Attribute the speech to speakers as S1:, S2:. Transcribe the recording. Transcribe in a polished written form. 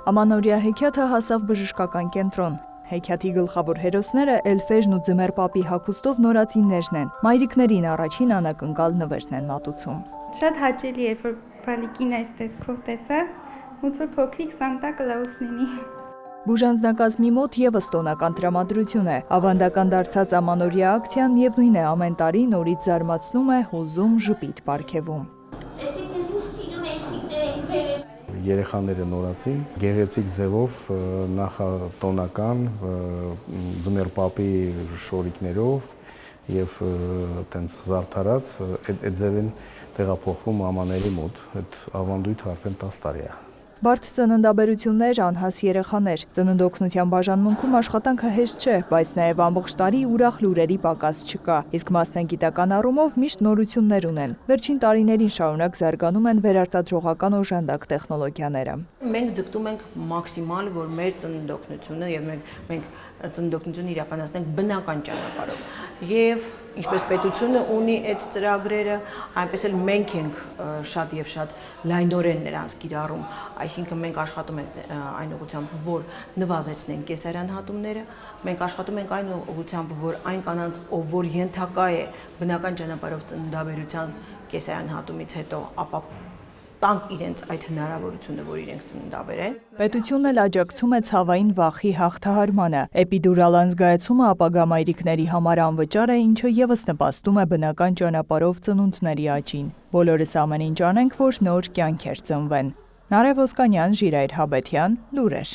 S1: Ամանորյա հեքիաթը հասավ բժշկական կենտրոն։ Հեքիաթի գլխավոր հերոսները Էլֆերն ու Ձմեռ պապի հագուստով նորածիններն են։ Մայրիկներին առաջին անակնկալ նվերն են մատուցում։
S2: Շատ հաճելի էր, որ բալիկին այս տեսքով տեսա, ոնց որ փոքրիկ Սանտա Կլաուս լինի։
S1: Բուժանձնակազմի մոտ եւս տոնական տրամադրություն է։ Ավանդական դարձած ամանորյա ակցիան միևնույն է ամեն տարի նորից զարմացնում է, հուզում, ժպիտ պարգևում։
S3: Երեխաները նորացին, գեղեցիկ ձևով, նախատոնական, Ձմեռ պապի շորիկներով եւ տենց զարդարած, այդ ձևին տեղափոխվում ամաների մոտ։ Այդ ավանդույթը արդեն 10 տարի է։
S1: Բարդ ծննդաբերություններ, անհաս երեխաներ։ Ծննդօգնության բաժանմունքում աշխատանքը հեշտ չէ, բայց նաև ամբողջ տարի ուրախ լուրերի պակաս չկա։ Իսկ մասնագիտական առումով միշտ նորություններ ունեն։ Վերջին տարիներին շարունակ զարգանում են վերարտադրողական օժանդակ տեխնոլոգիաները։
S4: Մենք ձգտում ենք մաքսիմալ, որ մեր ծննդօգնությունը եւ մենք ծննդօգնությունը իրականացնենք բնական ճանապարհով։ Եւ ինչպես պետությունը ունի այդ ծրագրերը, այնպես էլ մենք ենք շատ եւ շատ լայնորեն նրանց կիրառում, այսինքն մենք աշխատում ենք այն ուղղությամբ, որ նվազեցնենք կեսարյան հատումները, մենք աշխատում ենք այն ուղղությամբ, որ այն կանանց, ով որ ենթակա է բնական ճանապարհով ծննդաբերության կեսարյան հատումից հետո, ապա տանք իրենց այդ հնարավորությունը, որ իրենք ծննդաբերեն։
S1: Պետությունն էլ աջակցում է ցավային վախի հաղթահարմանը։ Էպիդուրալ անզգայացումը ապագա մայրիկների համար անվճար է, ինչը եւս նպաստում է բնական ճանապարհով ծնունդների աճին։ Բոլորս ամեն ինչ անենք, որ նոր կյանքեր ծնվեն։ Նարեկ Ոսկանյան, Ժիրայր Հաբետյան, լուրեր։